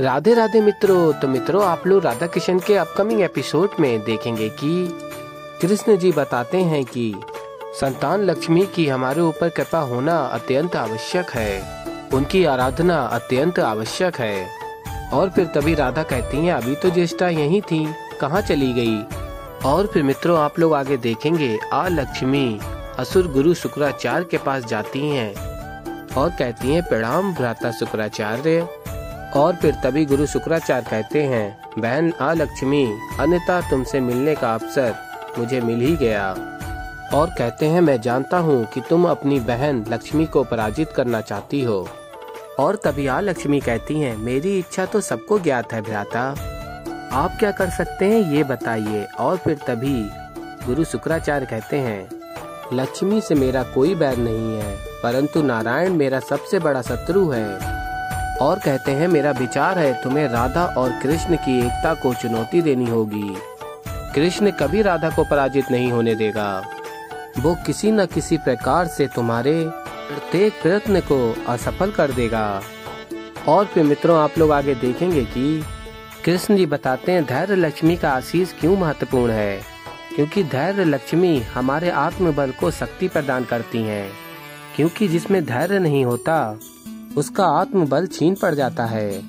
राधे राधे मित्रों। तो मित्रों, आप लोग राधा कृष्ण के अपकमिंग एपिसोड में देखेंगे कि कृष्ण जी बताते हैं कि संतान लक्ष्मी की हमारे ऊपर कृपा होना अत्यंत आवश्यक है, उनकी आराधना अत्यंत आवश्यक है। और फिर तभी राधा कहती हैं, अभी तो ज्येष्ठा यहीं थी, कहाँ चली गई। और फिर मित्रों, आप लोग आगे देखेंगे लक्ष्मी असुर गुरु शुक्राचार्य के पास जाती हैं और कहती हैं, प्रणाम भ्राता शुक्राचार्य। और फिर तभी गुरु शुक्राचार्य कहते हैं, बहन लक्ष्मी, अन्यथा तुमसे मिलने का अवसर मुझे मिल ही गया। और कहते हैं, मैं जानता हूँ कि तुम अपनी बहन लक्ष्मी को पराजित करना चाहती हो। और तभी लक्ष्मी कहती हैं, मेरी इच्छा तो सबको ज्ञात है भ्राता, आप क्या कर सकते हैं ये बताइए। और फिर तभी गुरु शुक्राचार्य कहते हैं, लक्ष्मी से मेरा कोई बैर नहीं है, परंतु नारायण मेरा सबसे बड़ा शत्रु है। और कहते हैं, मेरा विचार है तुम्हें राधा और कृष्ण की एकता को चुनौती देनी होगी। कृष्ण कभी राधा को पराजित नहीं होने देगा, वो किसी न किसी प्रकार से तुम्हारे प्रत्येक प्रयत्न को असफल कर देगा। और फिर मित्रों, आप लोग आगे देखेंगे कि कृष्ण जी बताते हैं, धैर्य लक्ष्मी का आशीष क्यों महत्वपूर्ण है, क्योंकि धैर्य लक्ष्मी हमारे आत्मबल को शक्ति प्रदान करती हैं। क्योंकि जिसमें धैर्य नहीं होता उसका आत्मबल छीन पड़ जाता है।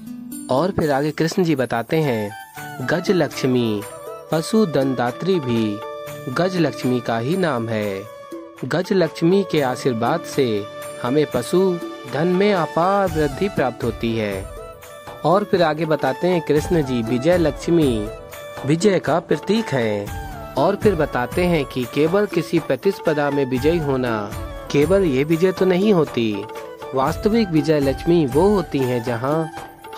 और फिर आगे कृष्ण जी बताते हैं, गज लक्ष्मी पशु दंदात्री भी गज लक्ष्मी का ही नाम है। गज लक्ष्मी के आशीर्वाद से हमें पशु धन में अपार वृद्धि प्राप्त होती है। और फिर आगे बताते हैं कृष्ण जी, विजय लक्ष्मी विजय का प्रतीक है। और फिर बताते हैं कि केवल किसी प्रतिस्पर्धा में विजयी होना केवल ये विजय तो नहीं होती, वास्तविक विजय लक्ष्मी वो होती हैं जहां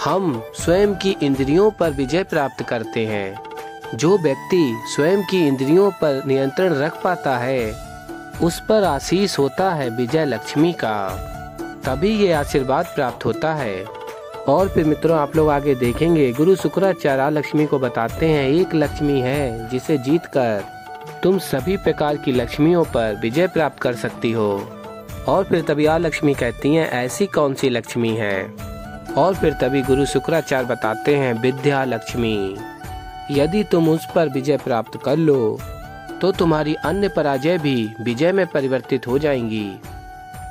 हम स्वयं की इंद्रियों पर विजय प्राप्त करते हैं। जो व्यक्ति स्वयं की इंद्रियों पर नियंत्रण रख पाता है उस पर आशीष होता है विजय लक्ष्मी का, तभी ये आशीर्वाद प्राप्त होता है। और फिर मित्रों, आप लोग आगे देखेंगे, गुरु शुक्राचार्य लक्ष्मी को बताते हैं, एक लक्ष्मी है जिसे जीतकर तुम सभी प्रकार की लक्ष्मियों पर विजय प्राप्त कर सकती हो। और फिर तभी लक्ष्मी कहती हैं, ऐसी कौन सी लक्ष्मी है। और फिर तभी गुरु शुक्राचार्य बताते हैं, विद्या लक्ष्मी, यदि तुम उस पर विजय प्राप्त कर लो तो तुम्हारी अन्य पराजय भी विजय में परिवर्तित हो जाएंगी।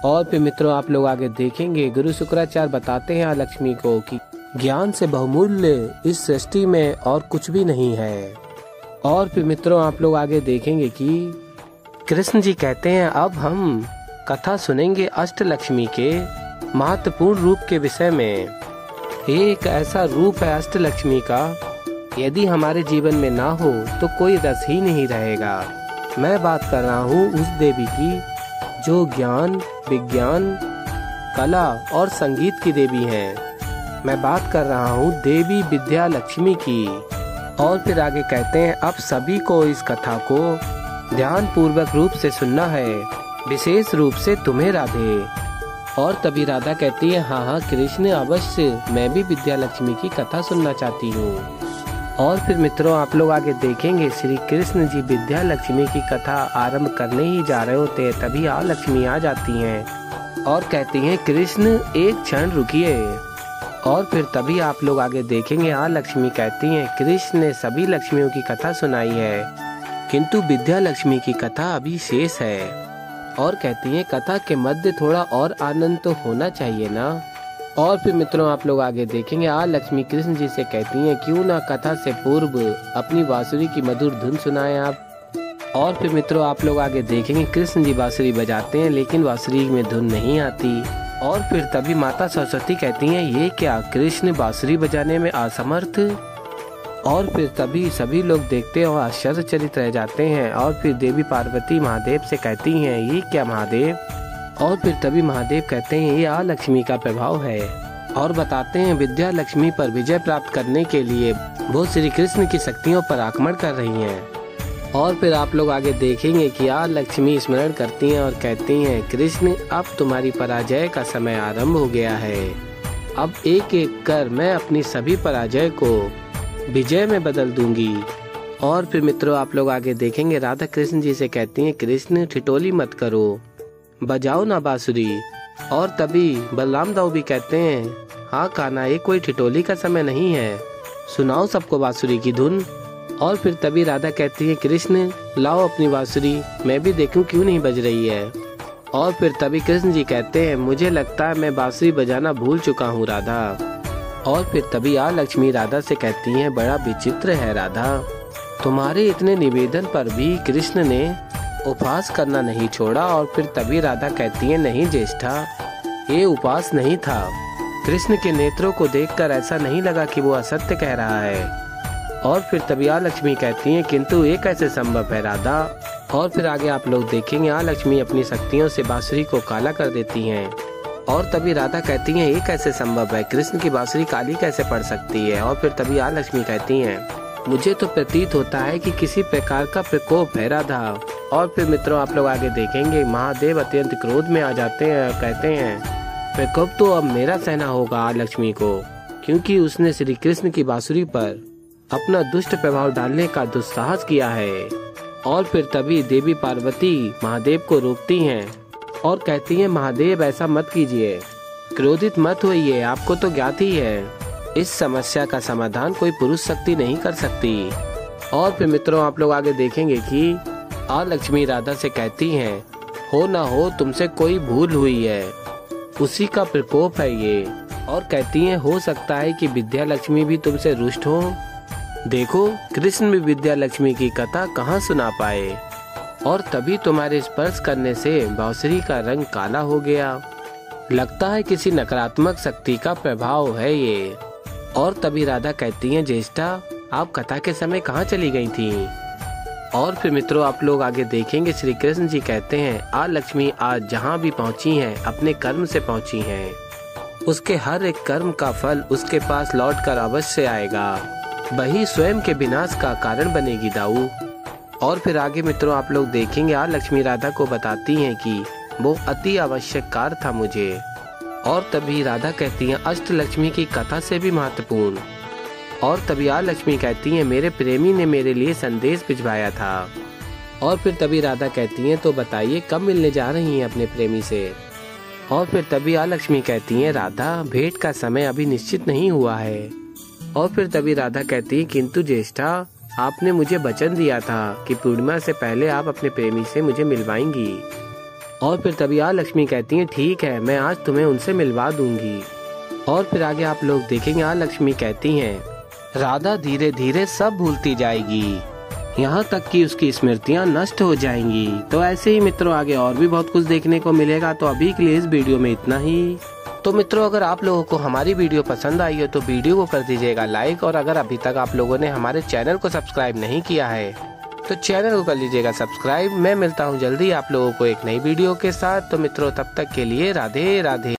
और फिर मित्रों, आप लोग आगे देखेंगे, गुरु शुक्राचार्य बताते हैं लक्ष्मी को कि ज्ञान से बहुमूल्य इस सृष्टि में और कुछ भी नहीं है। और फिर मित्रों, आप लोग आगे देखेंगे कि कृष्ण जी कहते हैं, अब हम कथा सुनेंगे अष्टलक्ष्मी के महत्वपूर्ण रूप के विषय में। एक ऐसा रूप है अष्टलक्ष्मी का, यदि हमारे जीवन में ना हो तो कोई रस ही नहीं रहेगा। मैं बात कर रहा हूँ उस देवी की जो ज्ञान, विज्ञान, कला और संगीत की देवी हैं। मैं बात कर रहा हूँ देवी विद्या लक्ष्मी की। और फिर आगे कहते हैं, अब सभी को इस कथा को ध्यान पूर्वक रूप से सुनना है, विशेष रूप से तुम्हें राधे। और तभी राधा कहती है, हाँ कृष्ण, अवश्य मैं भी विद्या लक्ष्मी की कथा सुनना चाहती हूँ। और फिर मित्रों, आप लोग आगे देखेंगे, श्री कृष्ण जी विद्या लक्ष्मी की कथा आरंभ करने ही जा रहे होते हैं, तभी लक्ष्मी आ जाती हैं और कहती हैं, कृष्ण एक क्षण रुकिए। और फिर तभी आप लोग आगे देखेंगे, लक्ष्मी कहती हैं, कृष्ण ने सभी लक्ष्मियों की कथा सुनाई है, किंतु विद्या लक्ष्मी की कथा अभी शेष है। और कहती हैं, कथा के मध्य थोड़ा और आनंद तो होना चाहिए ना। और फिर मित्रों, आप लोग आगे देखेंगे, लक्ष्मी कृष्ण जी से कहती हैं, क्यों ना कथा से पूर्व अपनी बांसुरी की मधुर धुन सुनाएं आप। और फिर मित्रों, आप लोग आगे देखेंगे, कृष्ण जी बांसुरी बजाते हैं लेकिन बांसुरी में धुन नहीं आती। और फिर तभी माता सरस्वती कहती हैं, ये क्या, कृष्ण बांसुरी बजाने में असमर्थ। और फिर तभी सभी लोग देखते हैं और आश्चर्यचकित रह जाते हैं। और फिर देवी पार्वती महादेव से कहती हैं, ये क्या महादेव। और फिर तभी महादेव कहते हैं, ये लक्ष्मी का प्रभाव है। और बताते हैं, विद्या लक्ष्मी पर विजय प्राप्त करने के लिए वो श्री कृष्ण की शक्तियों पर आक्रमण कर रही हैं। और फिर आप लोग आगे देखेंगे कि लक्ष्मी स्मरण करती हैं और कहती हैं, कृष्ण, अब तुम्हारी पराजय का समय आरंभ हो गया है। अब एक एक कर मैं अपनी सभी पराजय को विजय में बदल दूंगी। और फिर मित्रों, आप लोग आगे देखेंगे, राधा कृष्ण जी से कहती हैं, कृष्ण ठिठोली मत करो, बजाओ ना बांसुरी। और तभी बलराम दाऊ भी कहते हैं, हाँ कान्हा, ये कोई ठिठोली का समय नहीं है, सुनाओ सबको बांसुरी की धुन। और फिर तभी राधा कहती है, कृष्ण लाओ अपनी बांसुरी, मैं भी देखूं क्यों नहीं बज रही है। और फिर तभी कृष्ण जी कहते हैं, मुझे लगता है मैं बांसुरी बजाना भूल चुका हूँ राधा। और फिर तभी लक्ष्मी राधा से कहती हैं, बड़ा विचित्र है राधा, तुम्हारे इतने निवेदन पर भी कृष्ण ने उपवास करना नहीं छोड़ा। और फिर तभी राधा कहती है, नहीं ज्येष्ठा, ये उपवास नहीं था, कृष्ण के नेत्रों को देखकर ऐसा नहीं लगा कि वो असत्य कह रहा है। और फिर तभी लक्ष्मी कहती हैं, किंतु ये कैसे संभव है राधा। और फिर आगे आप लोग देखेंगे लक्ष्मी अपनी शक्तियों से बांसुरी को काला कर देती हैं। और तभी राधा कहती हैं, ये कैसे संभव है, कृष्ण की बांसुरी काली कैसे पड़ सकती है। और फिर तभी लक्ष्मी कहती हैं, मुझे तो प्रतीत होता है कि किसी प्रकार का प्रकोप है राधा। और फिर मित्रों आप लोग आगे देखेंगे महादेव अत्यंत क्रोध में आ जाते हैं और कहते हैं, प्रकोप तो अब मेरा सहना होगा लक्ष्मी को, क्योंकि उसने श्री कृष्ण की बांसुरी पर अपना दुष्ट प्रभाव डालने का दुस्साहस किया है। और फिर तभी देवी पार्वती महादेव को रोकती हैं और कहती हैं, महादेव ऐसा मत कीजिए, क्रोधित मत होइए, आपको तो ज्ञात ही है इस समस्या का समाधान कोई पुरुष शक्ति नहीं कर सकती। और फिर मित्रों आप लोग आगे देखेंगे कि लक्ष्मी राधा से कहती हैं, हो ना हो तुमसे कोई भूल हुई है, उसी का प्रकोप है ये। और कहती हैं, हो सकता है कि विद्या लक्ष्मी भी तुमसे रुष्ट हो, देखो कृष्ण भी विद्या लक्ष्मी की कथा कहाँ सुना पाए। और तभी तुम्हारे स्पर्श करने से बांसुरी का रंग काला हो गया, लगता है किसी नकारात्मक शक्ति का प्रभाव है ये। और तभी राधा कहती हैं, ज्येष्ठा आप कथा के समय कहाँ चली गई थी। और फिर मित्रों आप लोग आगे देखेंगे श्री कृष्ण जी कहते हैं, लक्ष्मी आज जहाँ भी पहुँची हैं अपने कर्म से पहुँची हैं, उसके हर एक कर्म का फल उसके पास लौट कर अवश्य आएगा, वही स्वयं के विनाश का कारण बनेगी दाऊ। और फिर आगे मित्रों आप लोग देखेंगे लक्ष्मी राधा को बताती हैं कि वो अति आवश्यक कार्य था मुझे। और तभी राधा कहती हैं, अष्ट लक्ष्मी की कथा से भी महत्वपूर्ण। और तभी लक्ष्मी कहती हैं, मेरे प्रेमी ने मेरे लिए संदेश भिजवाया था। और फिर तभी राधा कहती हैं, तो बताइए कब मिलने जा रही हैं अपने प्रेमी से। और फिर तभी लक्ष्मी कहती हैं, राधा भेंट का समय अभी निश्चित नहीं हुआ है। और फिर तभी राधा कहती है, किंतु ज्येष्ठा आपने मुझे वचन दिया था कि पूर्णिमा से पहले आप अपने प्रेमी से मुझे मिलवाएंगी। और फिर तभी लक्ष्मी कहती हैं, ठीक है मैं आज तुम्हें उनसे मिलवा दूंगी। और फिर आगे आप लोग देखेंगे लक्ष्मी कहती हैं, राधा धीरे धीरे सब भूलती जाएगी, यहाँ तक कि उसकी स्मृतियाँ नष्ट हो जाएंगी। तो ऐसे ही मित्रों आगे और भी बहुत कुछ देखने को मिलेगा। तो अभी के लिए इस वीडियो में इतना ही। तो मित्रों अगर आप लोगों को हमारी वीडियो पसंद आई हो तो वीडियो को कर दीजिएगा लाइक। और अगर अभी तक आप लोगों ने हमारे चैनल को सब्सक्राइब नहीं किया है तो चैनल को कर लीजिएगा सब्सक्राइब। मैं मिलता हूँ जल्दी आप लोगों को एक नई वीडियो के साथ। तो मित्रों तब तक के लिए राधे राधे।